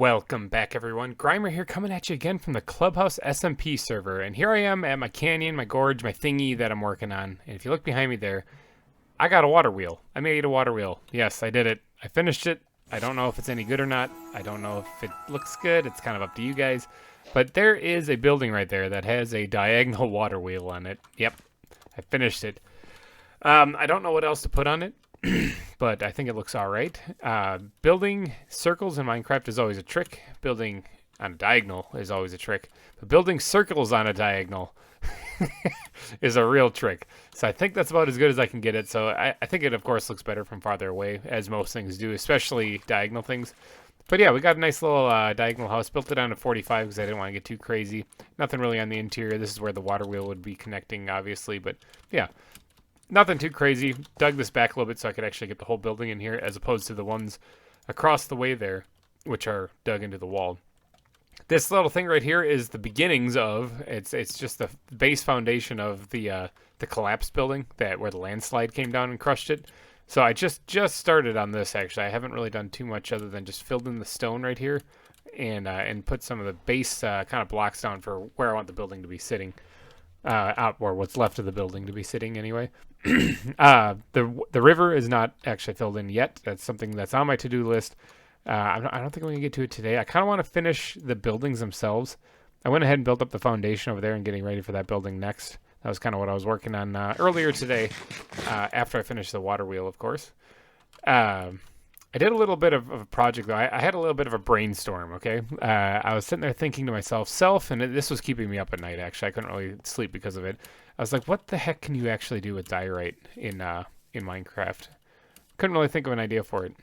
Welcome back, everyone. GReimer here, coming at you again from the Clubhouse SMP server. And here I am at my canyon, my gorge, my thingy that I'm working on. And if you look behind me there, I got a water wheel. I made a water wheel. Yes, I did it. I finished it. I don't know if it's any good or not. I don't know if it looks good. It's kind of up to you guys. But there is a building right there that has a diagonal water wheel on it. Yep, I finished it. I don't know what else to put on it. But I think it looks all right. Building circles in Minecraft is always a trick. Building on a diagonal is always a trick. But building circles on a diagonal is a real trick. So I think that's about as good as I can get it. So I think it, of course, looks better from farther away, as most things do, especially diagonal things. But yeah, we got a nice little diagonal house. Built it down to 45 because I didn't want to get too crazy. Nothing really on the interior. This is where the water wheel would be connecting, obviously. But yeah. Nothing too crazy. Dug this back a little bit so I could actually get the whole building in here, as opposed to the ones across the way there, which are dug into the wall. This little thing right here is the beginnings of, it's just the base foundation of the collapsed building where the landslide came down and crushed it. So I just started on this, actually. I haven't really done too much other than just filled in the stone right here and put some of the base kind of blocks down for where I want the building to be sitting. Or what's left of the building to be sitting anyway. The river is not actually filled in yet. That's something that's on my to-do list. I don't think I'm going to get to it today. I kind of want to finish the buildings themselves. I went ahead and built up the foundation over there and getting ready for that building next. That was kind of what I was working on earlier today, after I finished the water wheel, of course. I did a little bit of a project, though. I had a little bit of a brainstorm, okay? I was sitting there thinking to myself, and this was keeping me up at night, actually. I couldn't really sleep because of it. I was like, what the heck can you actually do with diorite in Minecraft? Couldn't really think of an idea for it.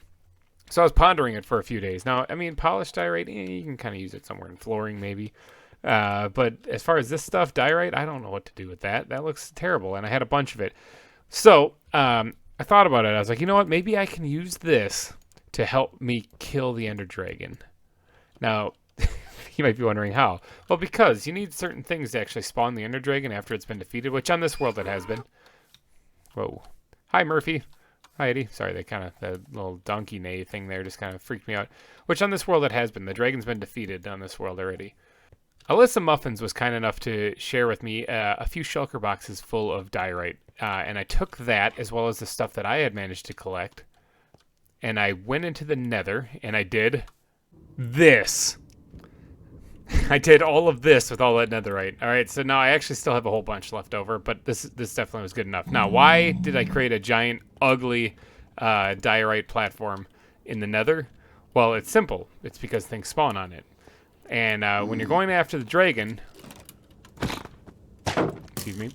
So I was pondering it for a few days. Now, I mean, polished diorite, you can kind of use it somewhere in flooring, maybe. But as far as this stuff, diorite, I don't know what to do with that. That looks terrible, and I had a bunch of it. So, I thought about it. I was like, you know what? Maybe I can use this to help me kill the Ender Dragon. Now, you might be wondering how. Well, because you need certain things to actually spawn the Ender Dragon after it's been defeated, which on this world it has been. Whoa. Hi, Murphy. Hi, Eddie. Sorry, the little donkey neigh thing there just kind of freaked me out. Which on this world it has been. The dragon's been defeated on this world already. Alyssa Muffins was kind enough to share with me a few shulker boxes full of diorite. And I took that, as well as the stuff that I had managed to collect, and I went into the nether, and I did this. I did all of this with all that netherite. All right, so now I actually still have a whole bunch left over, but this definitely was good enough. Now, why did I create a giant, ugly diorite platform in the nether? Well, it's simple. It's because things spawn on it. And when you're going after the dragon... Excuse me.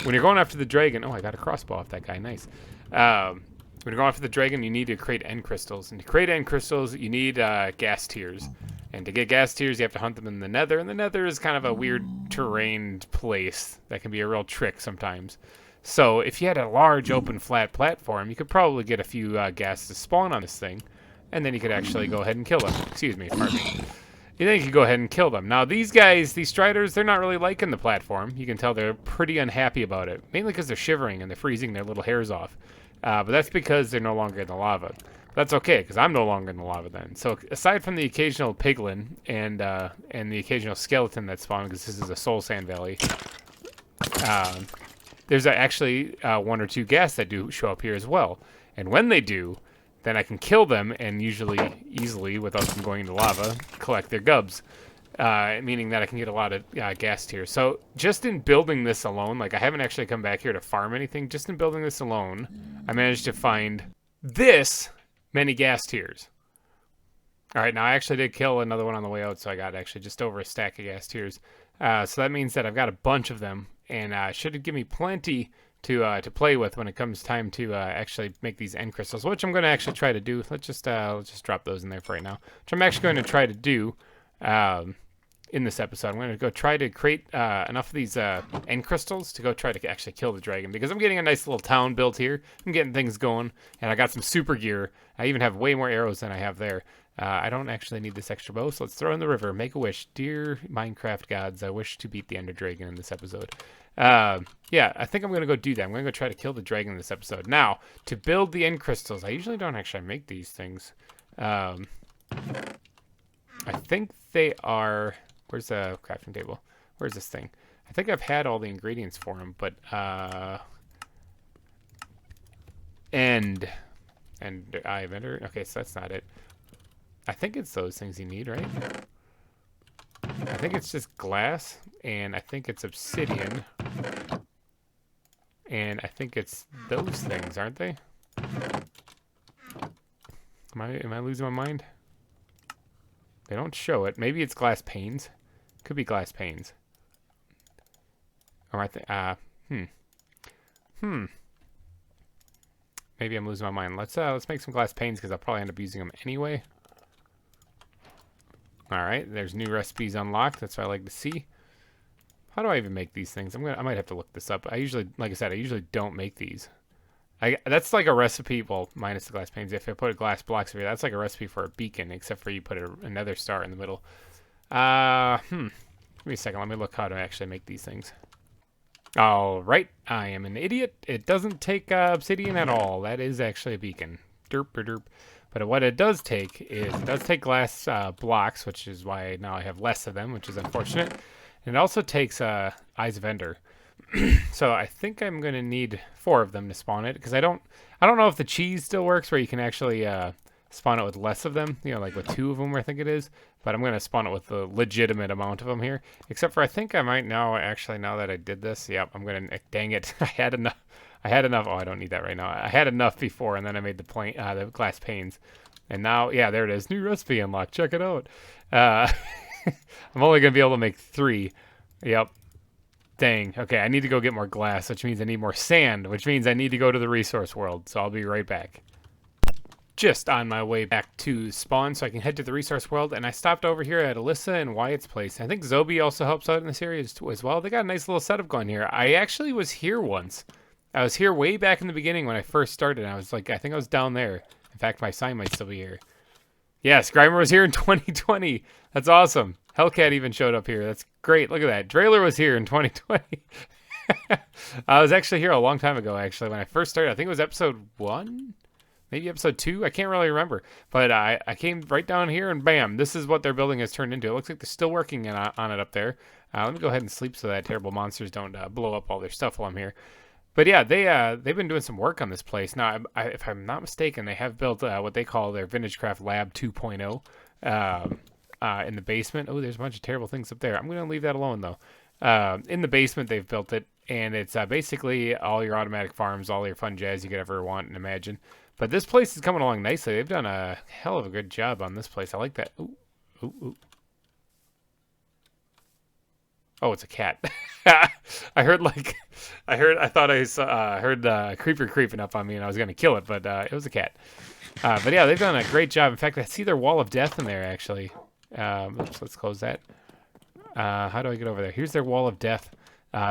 When you're going after the dragon... Oh, I got a crossbow off that guy. Nice. When you're going after the dragon, you need to create end crystals. And to create end crystals, you need gas tiers. And to get gas tiers, you have to hunt them in the nether. And the nether is kind of a weird terrained place that can be a real trick sometimes. So if you had a large, open, flat platform, you could probably get a few gas to spawn on this thing. And then you could actually go ahead and kill them. Excuse me, pardon me. And then you could go ahead and kill them. Now, these guys, these striders, they're not really liking the platform. You can tell they're pretty unhappy about it. Mainly because they're shivering and they're freezing their little hairs off. But that's because they're no longer in the lava. That's okay, because I'm no longer in the lava then. So aside from the occasional piglin and the occasional skeleton that spawned, because this is a soul sand valley, there's actually one or two ghast that do show up here as well. And when they do, then I can kill them and usually easily, without them going into lava, collect their gubs. Meaning that I can get a lot of ghast here. So just in building this alone, like I haven't actually come back here to farm anything, just in building this alone, I managed to find this many ghast tiers. Alright, now I actually did kill another one on the way out, so I got actually just over a stack of ghast tiers. So that means that I've got a bunch of them, and should give me plenty to play with when it comes time to actually make these end crystals, which I'm going to actually try to do. Let's just drop those in there for right now, which I'm actually going to try to do in this episode. I'm going to go try to create enough of these end crystals to go try to actually kill the dragon, because I'm getting a nice little town built here. I'm getting things going, and I got some super gear. I even have way more arrows than I have there. I don't actually need this extra bow, so let's throw in the river. Make a wish. Dear Minecraft gods, I wish to beat the Ender Dragon in this episode. Yeah, I think I'm going to go do that. I'm going to go try to kill the dragon in this episode. Now, to build the end crystals, I usually don't actually make these things. I I think they are... Where's the crafting table? Where's this thing? I think I've had all the ingredients for them, but... And I vendor. Okay, so that's not it. I think it's those things you need, right? I think it's just glass, and I think it's obsidian, and I think it's those things, aren't they? Am I losing my mind? They don't show it. Maybe it's glass panes. Could be glass panes. Or I think maybe I'm losing my mind. Let's make some glass panes because I'll probably end up using them anyway. All right, there's new recipes unlocked. That's what I like to see. How do I even make these things? I might have to look this up. I usually, like I said, I usually don't make these. That's like a recipe. Well, minus the glass panes. If I put glass blocks over here, that's like a recipe for a beacon, except for you put another star in the middle. Give me a second. Let me look how to actually make these things. All right, I am an idiot. It doesn't take obsidian at all. That is actually a beacon. Derp derp. But what it does take is it does take glass blocks, which is why now I have less of them, which is unfortunate. And it also takes Eyes of Ender. So I think I'm going to need 4 of them to spawn it, because I don't know if the cheese still works where you can actually spawn it with less of them, you know, like with 2 of them, I think it is. But I'm going to spawn it with a legitimate amount of them here. Except for I think I might now, actually, now that I did this, yep, I'm going to, dang it, I had enough. Oh, I don't need that right now. I had enough before, and then I made the glass panes. And now, yeah, there it is. New recipe unlocked. Check it out. I'm only going to be able to make 3. Yep. Dang. Okay, I need to go get more glass, which means I need more sand, which means I need to go to the resource world. So I'll be right back. Just on my way back to spawn so I can head to the resource world, and I stopped over here at Alyssa and Wyatt's place. I think Zobi also helps out in this area as well. They got a nice little setup going here. I actually was here once. I was here way back in the beginning when I first started. I was like, I think I was down there. In fact, my sign might still be here. Yes, GReimer was here in 2020. That's awesome. Hellcat even showed up here. That's great. Look at that. Drailer was here in 2020. I was actually here a long time ago, actually, when I first started. I think it was episode 1? Maybe episode 2? I can't really remember. But I came right down here, and bam, this is what their building has turned into. It looks like they're still working on it up there. Let me go ahead and sleep so that terrible monsters don't blow up all their stuff while I'm here. But yeah, they've been doing some work on this place. Now, if I'm not mistaken, they have built what they call their Vintagecraft Lab 2.0 in the basement. Oh, there's a bunch of terrible things up there. I'm going to leave that alone, though. In the basement, they've built it, and it's basically all your automatic farms, all your fun jazz you could ever want and imagine. But this place is coming along nicely. They've done a hell of a good job on this place. I like that. Ooh, ooh, ooh. Oh, it's a cat. I thought I heard the creeper creeping up on me and I was going to kill it, but it was a cat. But yeah, they've done a great job. In fact, I see their wall of death in there, actually. Oops, let's close that. How do I get over there? Here's their wall of death.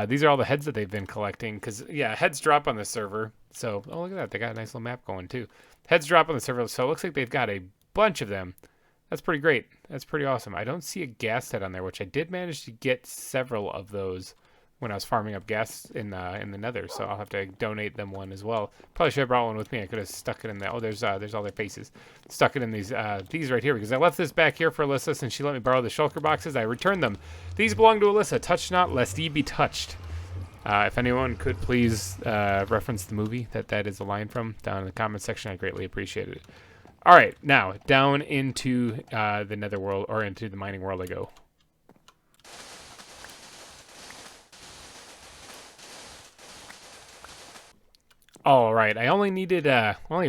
These are all the heads that they've been collecting, because, yeah, heads drop on the server. So, oh, look at that. They got a nice little map going, too. Heads drop on the server, so it looks like they've got a bunch of them. That's pretty great. That's pretty awesome. I don't see a gas head on there, which I did manage to get several of those when I was farming up gas in the nether, so I'll have to donate them one as well. Probably should have brought one with me. I could have stuck it in there. Oh, there's all their faces. Stuck it in these right here, because I left this back here for Alyssa since she let me borrow the shulker boxes. I returned them. These belong to Alyssa. Touch not, lest ye be touched. If anyone could please reference the movie that is a line from down in the comment section, I'd greatly appreciate it. All right, now down into the nether world, or into the mining world I go. All right, I only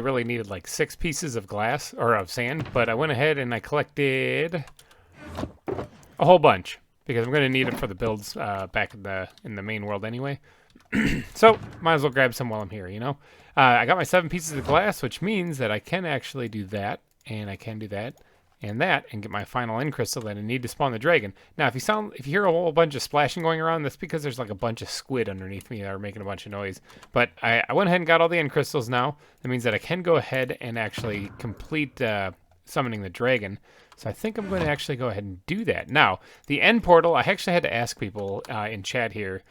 really needed like 6 pieces of glass or of sand, but I went ahead and I collected a whole bunch because I'm going to need it for the builds back in the main world anyway. So might as well grab some while I'm here, you know. I got my 7 pieces of glass, which means that I can actually do that, and I can do that, and get my final end crystal that I need to spawn the dragon. Now, if you hear a whole bunch of splashing going around, that's because there's like a bunch of squid underneath me that are making a bunch of noise. But I went ahead and got all the end crystals now. That means that I can go ahead and actually complete summoning the dragon. So I think I'm going to actually go ahead and do that. Now, the end portal, I actually had to ask people in chat here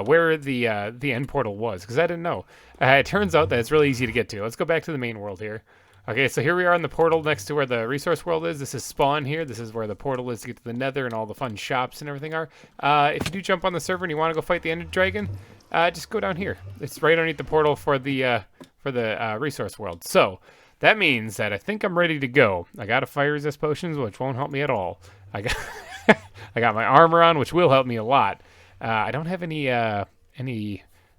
where the end portal was, because I didn't know. It turns out that it's really easy to get to. Let's go back to the main world here. Okay, so here we are in the portal next to where the resource world is. This is spawn here. This is where the portal is to get to the nether and all the fun shops and everything are. If you do jump on the server and you want to go fight the ender dragon, just go down here. It's right underneath the portal for the resource world. So that means that I think I'm ready to go. I got a fire resist potions, which won't help me at all. I got I got my armor on, which will help me a lot. I don't have any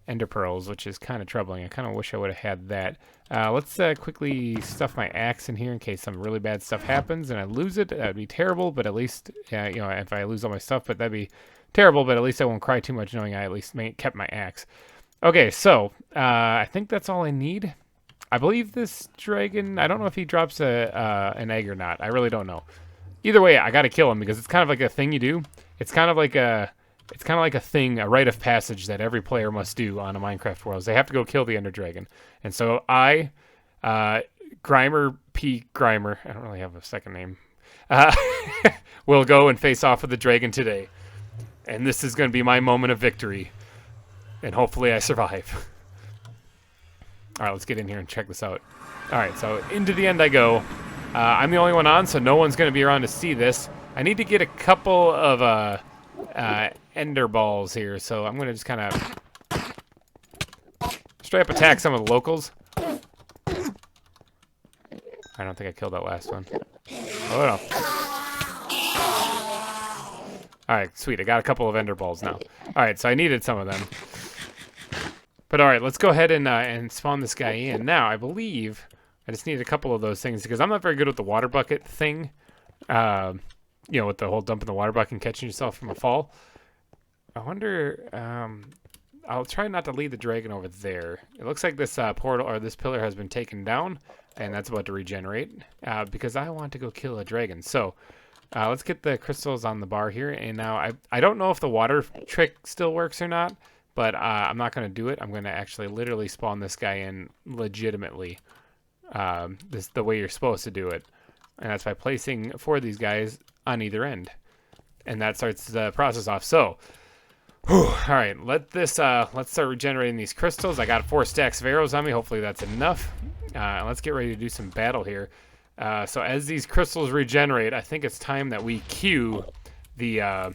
ender pearls, which is kind of troubling. I kind of wish I would have had that. Let's quickly stuff my axe in here in case some really bad stuff happens and I lose it. That'd be terrible, but at least, you know, if I lose all my stuff, but that'd be terrible, but at least I won't cry too much knowing I at least kept my axe. Okay, so I think that's all I need. I believe this dragon, I don't know if he drops an egg or not. I really don't know. Either way, I gotta kill him because it's kind of like a thing you do. It's kind of like a thing, a rite of passage that every player must do on a Minecraft world. They have to go kill the ender dragon. And so I, GReimer, I don't really have a second name, will go and face off with the dragon today. And this is going to be my moment of victory. And hopefully I survive. All right, let's get in here and check this out. All right, so into the end I go. I'm the only one on, so no one's going to be around to see this. I need to get a couple of ender balls here, so I'm going to just kind of straight up attack some of the locals. I don't think I killed that last one. Oh, no. Alright, sweet. I got a couple of ender balls now. Alright, so I needed some of them. But alright, let's go ahead and spawn this guy in. Now, I believe I just need a couple of those things because I'm not very good with the water bucket thing. You know, with the whole dumping the water bucket and catching yourself from a fall. I wonder... I'll try not to lead the dragon over there. It looks like this portal or this pillar has been taken down, and that's about to regenerate because I want to go kill a dragon. So let's get the crystals on the bar here. And now I don't know if the water trick still works or not, but I'm not going to do it. I'm going to actually literally spawn this guy in legitimately, the way you're supposed to do it. And that's by placing 4 of these guys on either end. And that starts the process off. So... all right, let's start regenerating these crystals. I got 4 stacks of arrows on me. Hopefully that's enough. Let's get ready to do some battle here. So as these crystals regenerate, I think it's time that we cue the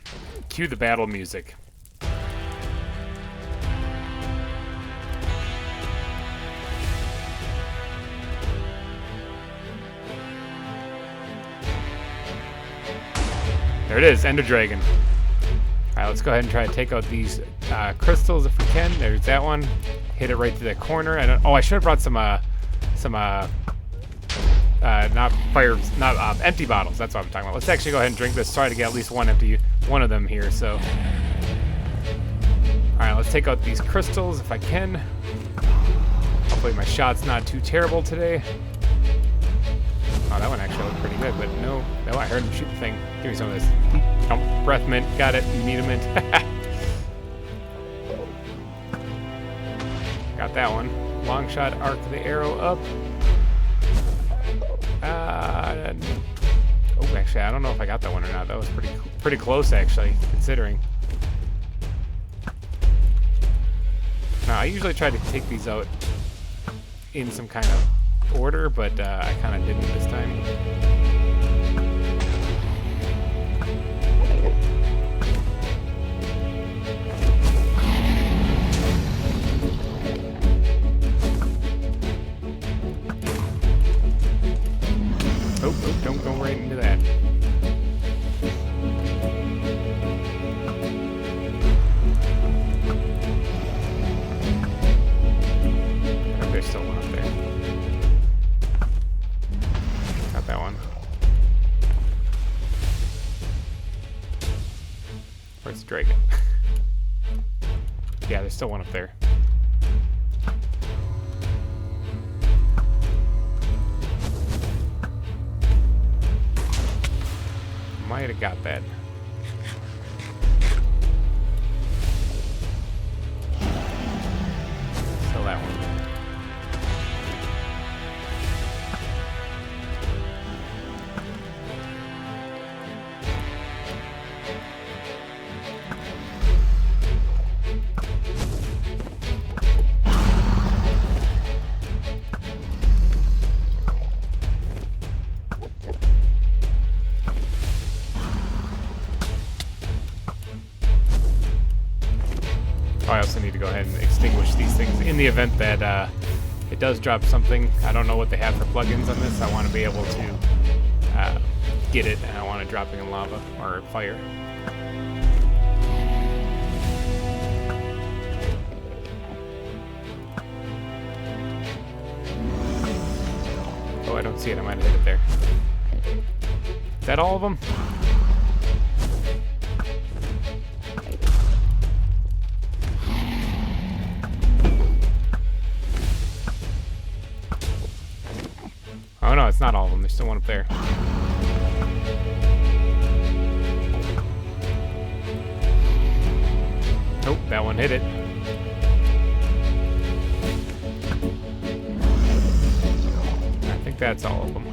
battle music. There it is, Ender Dragon. Alright, let's go ahead and try to take out these crystals if we can. There's that one. Hit it right to the corner. I should have brought some empty bottles. That's what I'm talking about. Let's actually go ahead and drink this. Try to get at least one of them here. So, alright, let's take out these crystals if I can. Hopefully my shot's not too terrible today. Oh, that one actually looked pretty good, but no, I heard him shoot the thing. Give me some of this. Oh, breath mint. Got it. You need a mint. Got that one. Long shot, arc the arrow up. Oh, actually, I don't know if I got that one or not. That was pretty close, actually, considering. Now, I usually try to take these out in some kind of order, but I kind of didn't this time. Oh, don't go right into that. Oh, there's still one up there. Got that one. Where's the dragon? Yeah, there's still one up there. Might have got that. Still that one. go ahead and extinguish these things in the event that it does drop something. I don't know what they have for plugins on this. I want to be able to get it, and I want it dropping in lava or fire. Oh, I don't see it. I might have hit it there. Is that all of them? Oh no, it's not all of them. There's still one up there. Nope, that one hit it. I think that's all of them.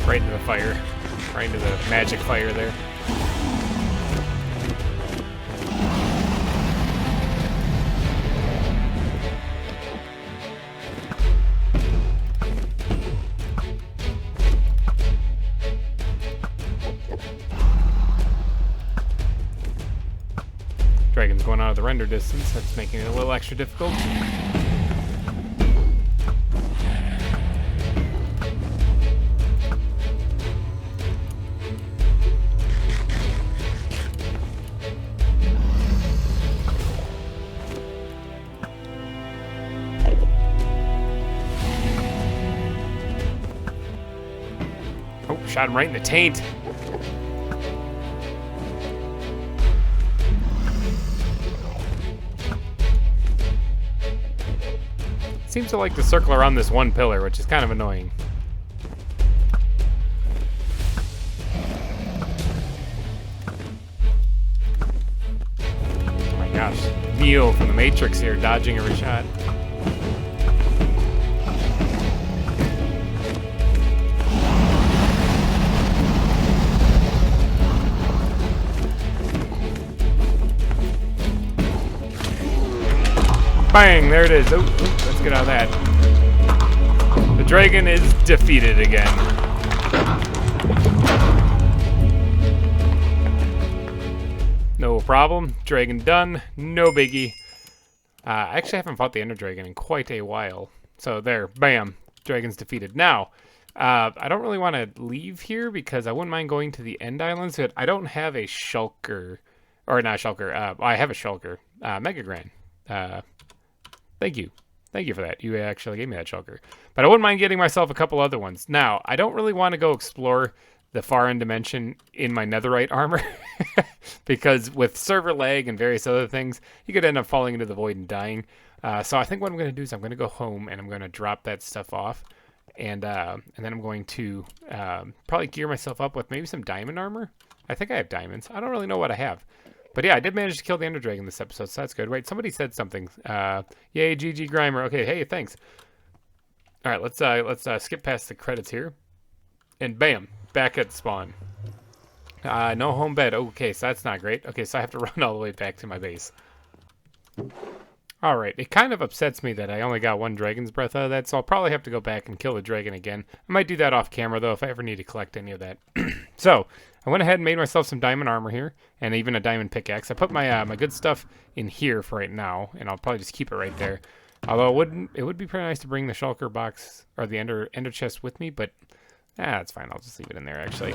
Right into the fire. Right into the magic fire there. Dragon's going out of the render distance. That's making it a little extra difficult. Oh, shot him right in the taint. Seems to like to circle around this one pillar, which is kind of annoying. Oh my gosh. Neo from the Matrix here, dodging every shot. Bang! There it is. Oh, let's get out of that. The dragon is defeated again. No problem. Dragon done. No biggie. I actually haven't fought the Ender Dragon in quite a while. So there. Bam. Dragon's defeated. Now, I don't really want to leave here because I wouldn't mind going to the End Islands. But I don't have a Shulker. Or not Shulker. I have a Shulker. Mega Gran. Thank you. Thank you for that. You actually gave me that shulker. But I wouldn't mind getting myself a couple other ones. Now, I don't really want to go explore the far end dimension in my netherite armor. Because with server lag and various other things, you could end up falling into the void and dying. So I think what I'm going to do is I'm going to go home and I'm going to drop that stuff off. And then I'm going to probably gear myself up with maybe some diamond armor. I think I have diamonds. I don't really know what I have. But yeah, I did manage to kill the Ender Dragon this episode, so that's good. Wait, somebody said something. Yay, GReimer. Okay, hey, thanks. All right, let's skip past the credits here, and bam, back at spawn. No home bed. Okay, so that's not great. Okay, so I have to run all the way back to my base. All right, it kind of upsets me that I only got one Dragon's Breath out of that, so I'll probably have to go back and kill the dragon again. I might do that off camera though if I ever need to collect any of that. So I went ahead and made myself some diamond armor here, and even a diamond pickaxe. I put my my good stuff in here for right now, and I'll probably just keep it right there. Although it would be pretty nice to bring the shulker box or the ender chest with me, but that's fine. I'll just leave it in there actually.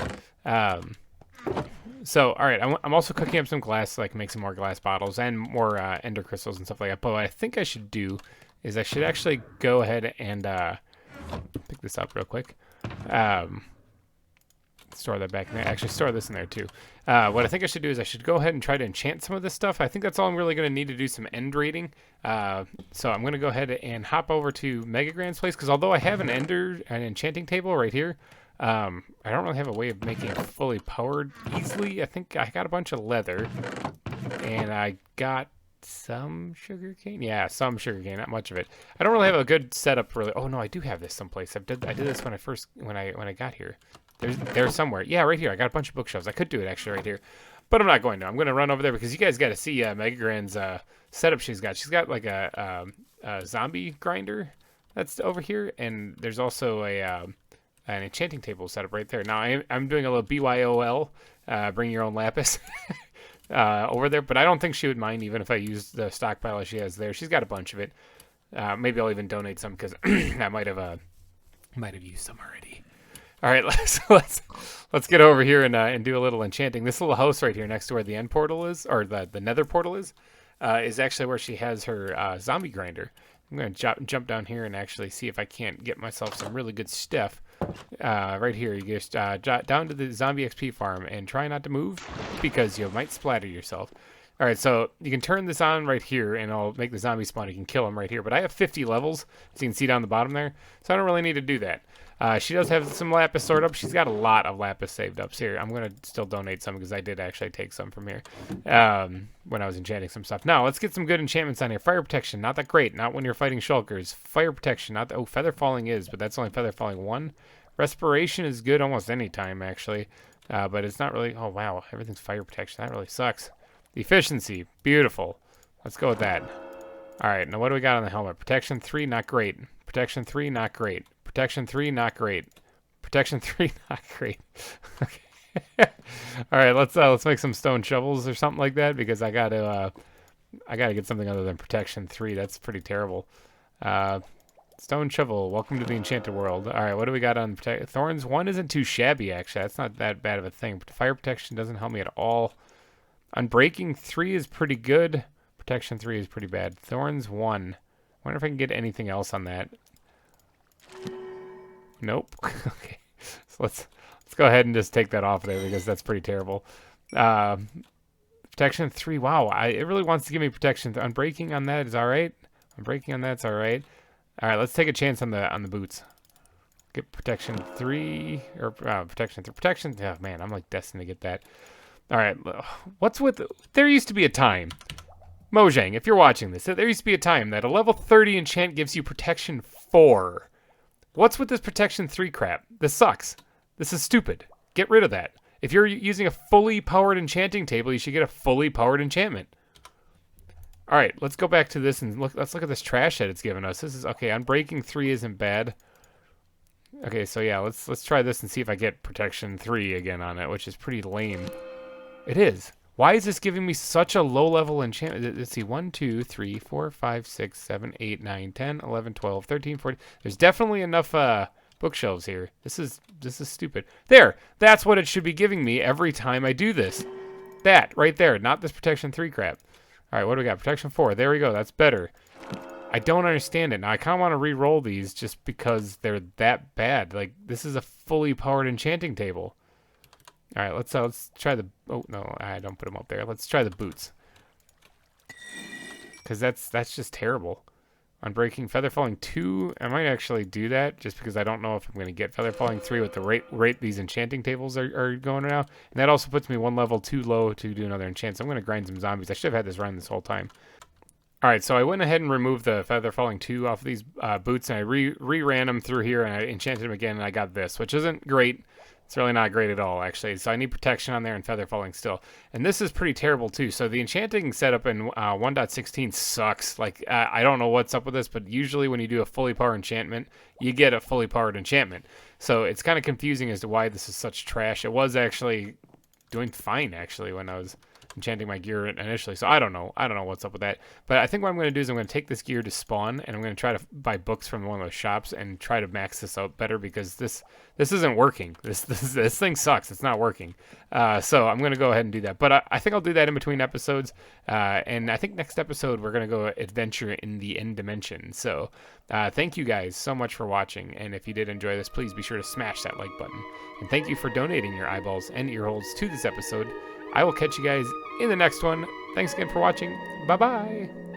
So all right, I'm also cooking up some glass so I can make some more glass bottles and more ender crystals and stuff like that. But what I think I should do is I should actually go ahead and pick this up real quick. store that back in there. Actually, store this in there too. What I think I should do is I should go ahead and try to enchant some of this stuff. I think that's all I'm really going to need to do some end raiding. So I'm going to go ahead and hop over to Mega Grand's place, because although I have an enchanting table right here, I don't really have a way of making it fully powered easily. I think I got a bunch of leather, and I got some sugarcane. Yeah, some sugarcane, not much of it. I don't really have a good setup really. Oh no, I do have this someplace. I did this when I got here. There's somewhere. Yeah, right here. I got a bunch of bookshelves. I could do it actually right here, but I'm not going to. I'm going to run over there because you guys got to see Mega Grand's setup she's got. She's got like a zombie grinder that's over here, and there's also an enchanting table set up right there. Now I'm doing a little BYOL, bring your own lapis. Over there, but I don't think she would mind even if I used the stockpile she has there. She's got a bunch of it. Maybe I'll even donate some because I might have used some already. All right, let's get over here and do a little enchanting. This little house right here next to where the end portal is, or the nether portal is actually where she has her zombie grinder. I'm going to jump down here and actually see if I can't get myself some really good stuff. Right here, you just down to the zombie XP farm and try not to move because you might splatter yourself. All right, so you can turn this on right here and I'll make the zombie spawn. You can kill them right here, but I have 50 levels, as you can see down the bottom there, so I don't really need to do that. She does have some lapis stored up. She's got a lot of lapis saved up. So here, I'm going to still donate some because I did actually take some from here when I was enchanting some stuff. Now, let's get some good enchantments on here. Fire protection, not that great. Not when you're fighting shulkers. Fire protection, not that. Oh, feather falling is, but that's only feather falling 1. Respiration is good almost any time, actually. But it's not really. Oh, wow. Everything's fire protection. That really sucks. Efficiency, beautiful. Let's go with that. All right, now what do we got on the helmet? Protection 3, not great. Protection 3, not great. Protection 3, not great. Protection 3, not great. Okay. All right, let's make some stone shovels or something like that because I gotta get something other than protection 3. That's pretty terrible. Stone shovel. Welcome to the enchanted world. All right, what do we got on thorns? 1 isn't too shabby actually. That's not that bad of a thing. But fire protection doesn't help me at all. Unbreaking 3 is pretty good. Protection 3 is pretty bad. Thorns 1. Wonder if I can get anything else on that. Nope. Okay, so let's go ahead and just take that off there because that's pretty terrible. Protection 3. Wow, it really wants to give me protection. Unbreaking on that is all right. Unbreaking on that's all right. All right, let's take a chance on the boots. Get protection 3 or protection 3. Protection. Oh man, I'm like destined to get that. All right, what's with? There used to be a time, Mojang, if you're watching this, there used to be a time that a level 30 enchant gives you protection 4. What's with this protection 3 crap? This sucks. This is stupid. Get rid of that. If you're using a fully powered enchanting table, you should get a fully powered enchantment. All right, let's go back to this and let's look at this trash that it's given us. This is okay. Unbreaking 3 isn't bad. Okay, so yeah, let's try this and see if I get protection 3 again on it, which is pretty lame. It is. Why is this giving me such a low level enchantment? Let's see. 1, 2, 3, 4, 5, 6, 7, 8, 9, 10, 11, 12, 13, 14. There's definitely enough bookshelves here. This is stupid. There. That's what it should be giving me every time I do this. That right there, not this protection 3 crap. All right, what do we got? Protection 4. There we go. That's better. I don't understand it. Now, I kind of want to re-roll these just because they're that bad. Like, this is a fully powered enchanting table. All right, let's try the... Oh, no, I don't put them up there. Let's try the boots. Because that's just terrible. Unbreaking Feather Falling 2, I might actually do that just because I don't know if I'm going to get Feather Falling 3 with the rate these enchanting tables are going now. And that also puts me 1 level too low to do another enchant. So I'm going to grind some zombies. I should have had this run this whole time. All right, so I went ahead and removed the Feather Falling 2 off of these boots, and I re-ran them through here, and I enchanted them again, and I got this, which isn't great. It's really not great at all, actually. So I need protection on there and Feather Falling still. And this is pretty terrible, too. So the enchanting setup in 1.16 sucks. Like, I don't know what's up with this, but usually when you do a fully powered enchantment, you get a fully powered enchantment. So it's kind of confusing as to why this is such trash. It was actually doing fine, actually, when I was enchanting my gear initially. So I don't know what's up with that. But I think what I'm going to do is I'm going to take this gear to spawn, and I'm going to try to buy books from one of those shops and try to max this out better, because this isn't working. This thing sucks. It's not working. So I'm going to go ahead and do that. But I think I'll do that in between episodes. And I think next episode we're going to go adventure in the end dimension. So thank you guys so much for watching. And if you did enjoy this, please be sure to smash that like button. And thank you for donating your eyeballs and earholes to this episode. I will catch you guys in the next one. Thanks again for watching. Bye-bye.